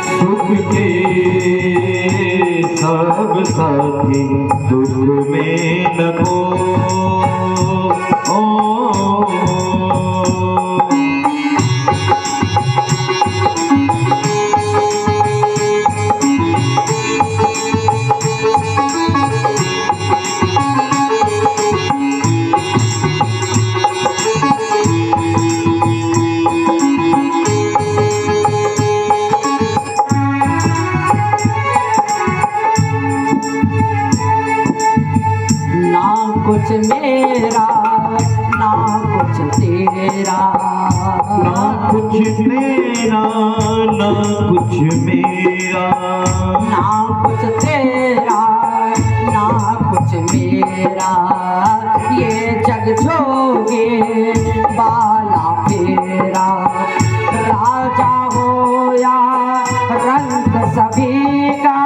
सुख के सब साथी दुख में न हो। कुछ मेरा ना कुछ तेरा, ना कुछ तेरा ना कुछ मेरा, ना कुछ तेरा ना कुछ मेरा। ये जग जोगे बाला फेरा, राजा हो या रंग सभी का,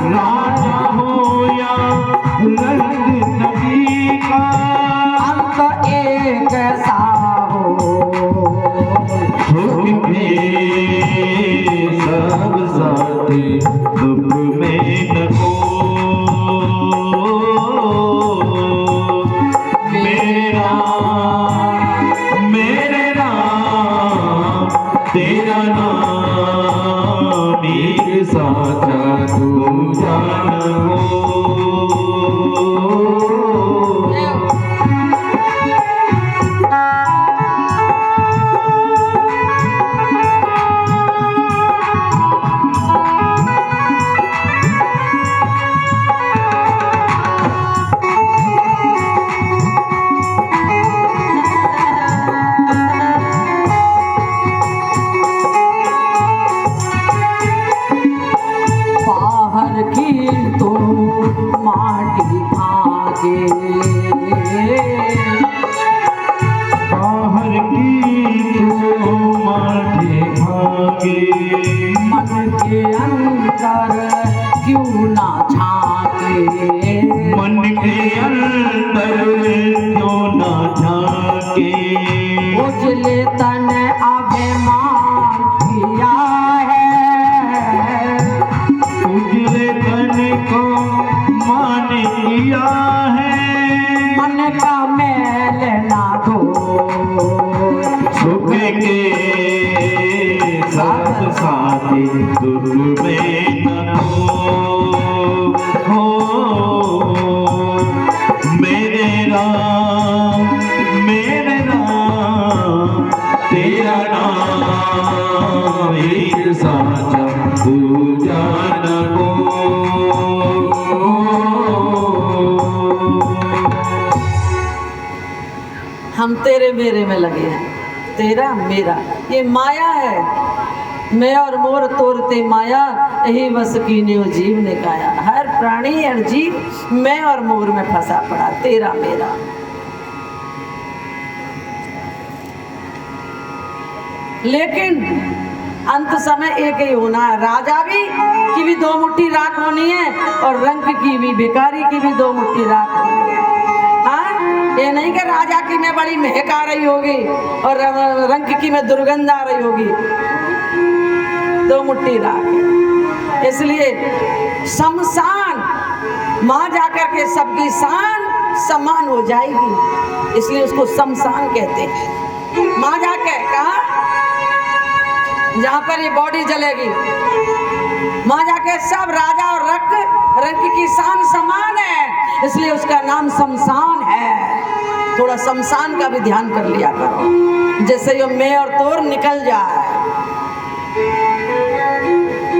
राजा हो या रंग सभी का, अंत एक सा हो। सुख में सब साथी दुख में न हो। मेरा मेरे राम तेरा नाम एक साचा तू जान हो। बाहर की तो माटी भागे, बाहर की तो माटी भागे, मन के अंदर क्यों ना झांके, मन के अंदर क्यों ना झांके। उजले तन अभिमान किया है, उजले तन को मान किया है, मन का मैल ना धो। सुख के सब साथी दुख में न हो। मेरे राम तेरा नाम एक साचा तू जान हो। हम तेरे मेरे में लगे हैं, तेरा मेरा ये माया है। मैं और मोर तोरते माया, यही बस कीन्यो जीव ने काया। हर प्राणी हर जीव मैं और मोर में फंसा पड़ा, तेरा मेरा। लेकिन अंत समय एक ही होना है, राजा भी की भी दो मुट्ठी राख होनी है, और रंक की भी, भिखारी की भी दो मुट्ठी राख होनी है। हाँ, ये नहीं कि राजा की में बड़ी महक आ रही होगी और रंक की में दुर्गंध आ रही होगी, दो मुट्ठी राख। इसलिए शमशान मां जाकर के सबकी शान समान हो जाएगी, इसलिए उसको शमशान कहते हैं। मां जाके कहा जहां पर ये बॉडी जलेगी, मां जाके सब राजा और रंक की शान समान है, इसलिए उसका नाम शमशान है। थोड़ा शमशान का भी ध्यान कर लिया करो, जैसे ये मैं और तोर निकल जाए।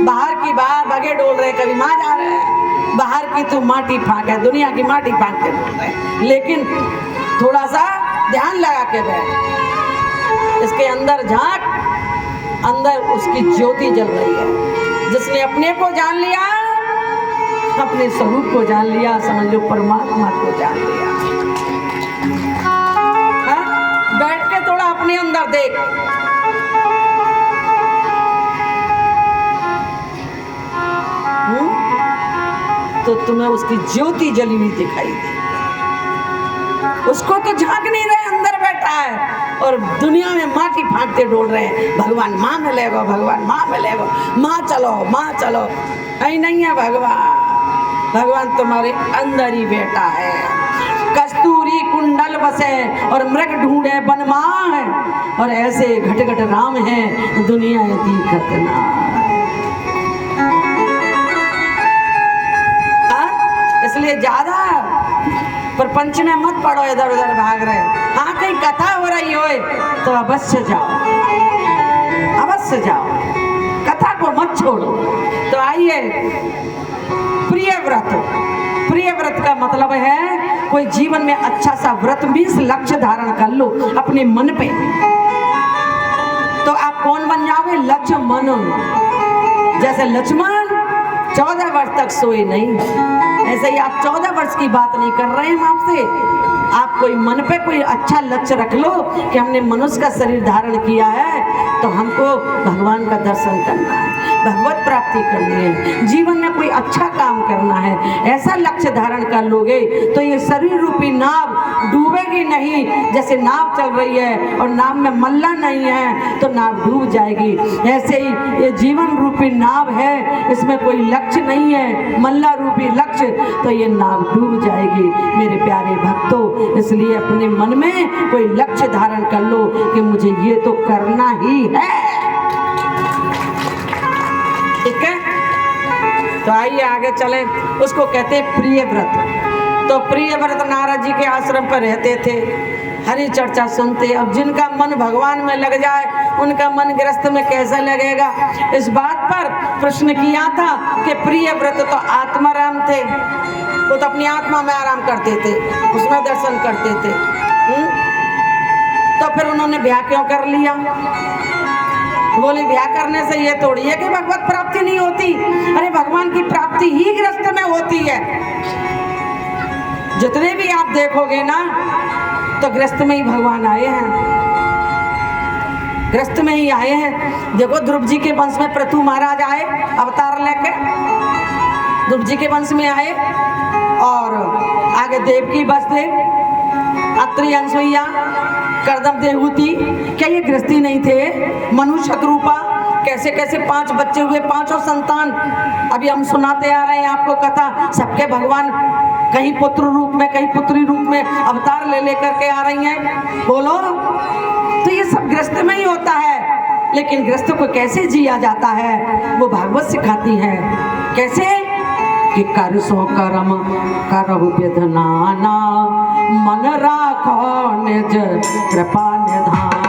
बाहर की बाहर बगे डोल रहे, कभी मां जा रहे हैं, बाहर की तू माटी फांक है, दुनिया की माटी फांक के डोल रहे, लेकिन थोड़ा सा ध्यान लगा के बैठ। इसके अंदर झांक, अंदर उसकी ज्योति जल रही है। जिसने अपने को जान लिया, अपने स्वरूप को जान लिया, समझ लो परमात्मा को जान लिया। हाँ? बैठ के थोड़ा अपने अंदर देख। तो तुम्हें उसकी ज्योति जली हुई दिखाई दी। उसको तो झांक नहीं रहे, अंदर बैठा है। और दुनिया में माटी फाटते डोल रहे हैं, भगवान माँ मिलेगा, भगवान माँ मिलेगा, माँ चलो। ऐ नहीं है भगवान तुम्हारे अंदर ही बैठा है। कस्तूरी कुंडल बसे और मृग ढूंढे बनमाह है, और ऐसे घट घट राम है दुनिया दीखत ना। इसलिए ज्यादा प्रपंच में मत पड़ो, इधर उधर भाग रहे। हाँ कहीं कथा हो रही हो तो अवश्य जाओ, कथा को मत छोड़ो। तो आइए, प्रिय व्रत का मतलब है कोई जीवन में अच्छा सा व्रत मीन्स लक्ष्य धारण कर लो अपने मन पे। तो आप कौन बन जाओगे? लक्ष्मण। जैसे लक्ष्मण 14 वर्ष तक सोए नहीं, ऐसे ही आप 14 वर्ष की बात नहीं कर रहे हैं हम आपसे। आप कोई मन पे कोई अच्छा लक्ष्य रख लो कि हमने मनुष्य का शरीर धारण किया है तो हमको भगवान का दर्शन करना है, भगवत प्राप्ति करनी है, जीवन में कोई अच्छा काम करना है। ऐसा लक्ष्य धारण कर लोगे तो ये शरीर रूपी नाव डूबेगी नहीं। जैसे नाव चल रही है और नाव में मल्ला नहीं है तो नाव डूब जाएगी, ऐसे ही ये जीवन रूपी नाव है, इसमें कोई लक्ष्य नहीं है, मल्ला रूपी लक्ष्य, तो ये नाव डूब जाएगी मेरे प्यारे भक्तों। इसलिए अपने मन में कोई लक्ष्य धारण कर लो कि मुझे ये तो करना ही है, ठीक है। तो आइए आगे चले, उसको कहते हैं प्रिय व्रत। तो प्रिय व्रत नारद जी के आश्रम पर रहते थे, हरि चर्चा सुनते। अब जिनका मन भगवान में लग जाए उनका मन गृहस्थ में कैसे लगेगा। इस बात पर प्रश्न किया था कि प्रिय व्रत तो आत्माराम थे, वो तो अपनी आत्मा में आराम करते थे, उसमें दर्शन करते थे। तो फिर उन्होंने ब्याह क्यों कर लिया? बोले ब्याह करने से ये थोड़ी है कि भगवत प्राप्ति नहीं होती। अरे भगवान की प्राप्ति ही गृहस्थ में होती है। जितने भी आप देखोगे ना तो गृहस्थ में ही भगवान आए हैं, गृहस्थ में ही आए हैं। देखो ध्रुव जी के वंश में पृथु महाराज आए अवतार लेके, ध्रुव जी के वंश में आए, और आगे देवकी वसुदेव, अत्रि अनसुईया, करदम देवहूति, क्या ये गृहस्थी नहीं थे? मनु शत्रुपा, कैसे कैसे 5 बच्चे हुए, 5 संतान। अभी हम सुनाते आ रहे हैं आपको कथा, सबके भगवान कहीं पुत्र रूप में कहीं पुत्री रूप में अवतार ले लेकर के आ रही हैं। बोलो, तो ये सब गृहस्थ में ही होता है। लेकिन गृहस्थ को कैसे जिया जाता है वो भागवत सिखाती है। कैसे कि कर सो कर्म करहु विधनाना, मन राखो निज कृपा निधान।